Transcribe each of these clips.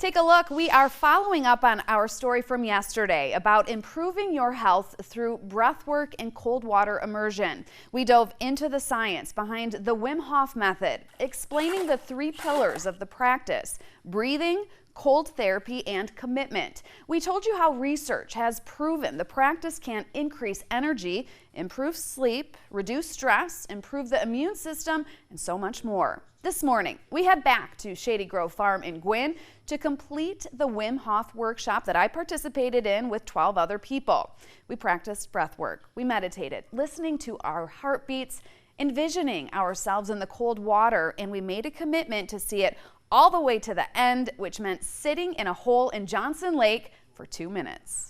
Take a look. We are following up on our story from yesterday about improving your health through breath work and cold water immersion. We dove into the science behind the Wim Hof method, explaining the 3 pillars of the practice: breathing, cold therapy, and commitment. We told you how research has proven the practice can increase energy, improve sleep, reduce stress, improve the immune system, and so much more. This morning, we head back to Shady Grove Farm in Gwynn to complete the Wim Hof workshop that I participated in with 12 other people. We practiced breath work, we meditated, listening to our heartbeats, envisioning ourselves in the cold water, and we made a commitment to see it all the way to the end, which meant sitting in a hole in Johnson Lake for 2 minutes.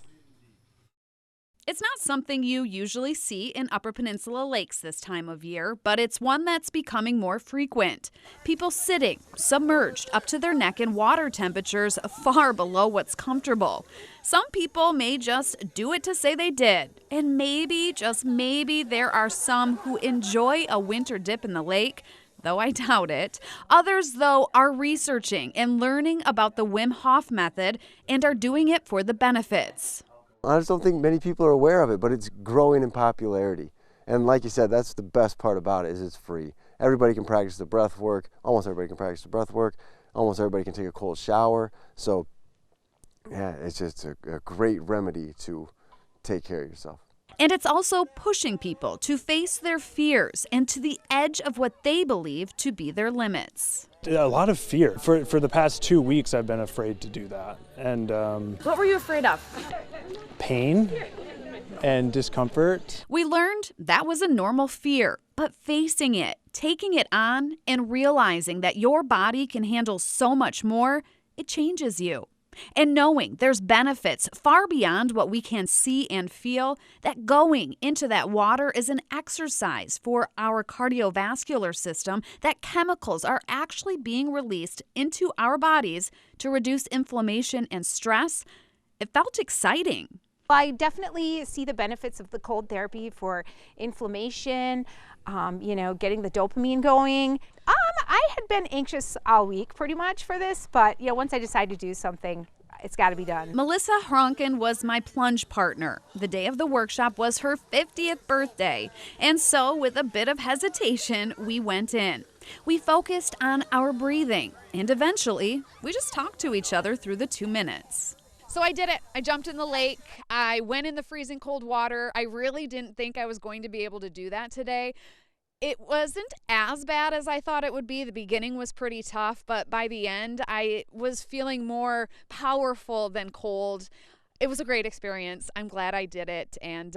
It's not something you usually see in Upper Peninsula lakes this time of year, but it's one that's becoming more frequent. People sitting, submerged up to their neck in water temperatures far below what's comfortable. Some people may just do it to say they did, and maybe, just maybe, there are some who enjoy a winter dip in the lake, though I doubt it. Others, though, are researching and learning about the Wim Hof method and are doing it for the benefits. I just don't think many people are aware of it, but it's growing in popularity. And like you said, that's the best part about it, is it's free. Everybody can practice the breath work. Almost everybody can practice the breath work. Almost everybody can take a cold shower. So yeah, it's just a great remedy to take care of yourself. And it's also pushing people to face their fears and to the edge of what they believe to be their limits. A lot of fear. For the past 2 weeks, I've been afraid to do that. And what were you afraid of? Pain and discomfort. We learned that was a normal fear, but facing it, taking it on, and realizing that your body can handle so much more, it changes you. And knowing there's benefits far beyond what we can see and feel, that going into that water is an exercise for our cardiovascular system, that chemicals are actually being released into our bodies to reduce inflammation and stress, it felt exciting. I definitely see the benefits of the cold therapy for inflammation, getting the dopamine going. I had been anxious all week pretty much for this, but once I decide to do something, it's got to be done. Melissa Hronken was my plunge partner. The day of the workshop was her 50th birthday, and so with a bit of hesitation, we went in. We focused on our breathing, and eventually, we just talked to each other through the 2 minutes. So I did it. I jumped in the lake. I went in the freezing cold water. I really didn't think I was going to be able to do that today. It wasn't as bad as I thought it would be. The beginning was pretty tough, but by the end, I was feeling more powerful than cold. It was a great experience. I'm glad I did it, and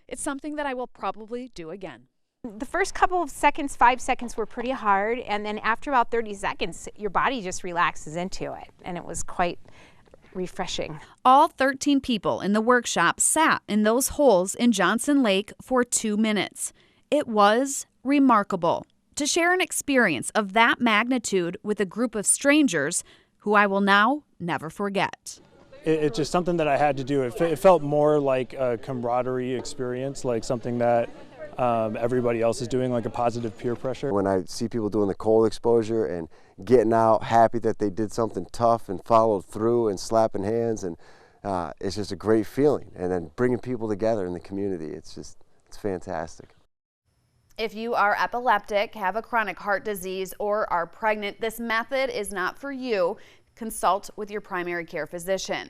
it's something that I will probably do again. The first couple of seconds, 5 seconds, were pretty hard, and then after about 30 seconds, your body just relaxes into it, and it was quite refreshing. All 13 people in the workshop sat in those holes in Johnson Lake for 2 minutes. It was remarkable to share an experience of that magnitude with a group of strangers who I will now never forget. It's just something that I had to do. It felt more like a camaraderie experience, like something that everybody else is doing, like a positive peer pressure. When I see people doing the cold exposure and getting out happy that they did something tough and followed through and slapping hands, and it's just a great feeling. And then bringing people together in the community, it's fantastic. If you are epileptic, have a chronic heart disease, or are pregnant, this method is not for you. Consult with your primary care physician.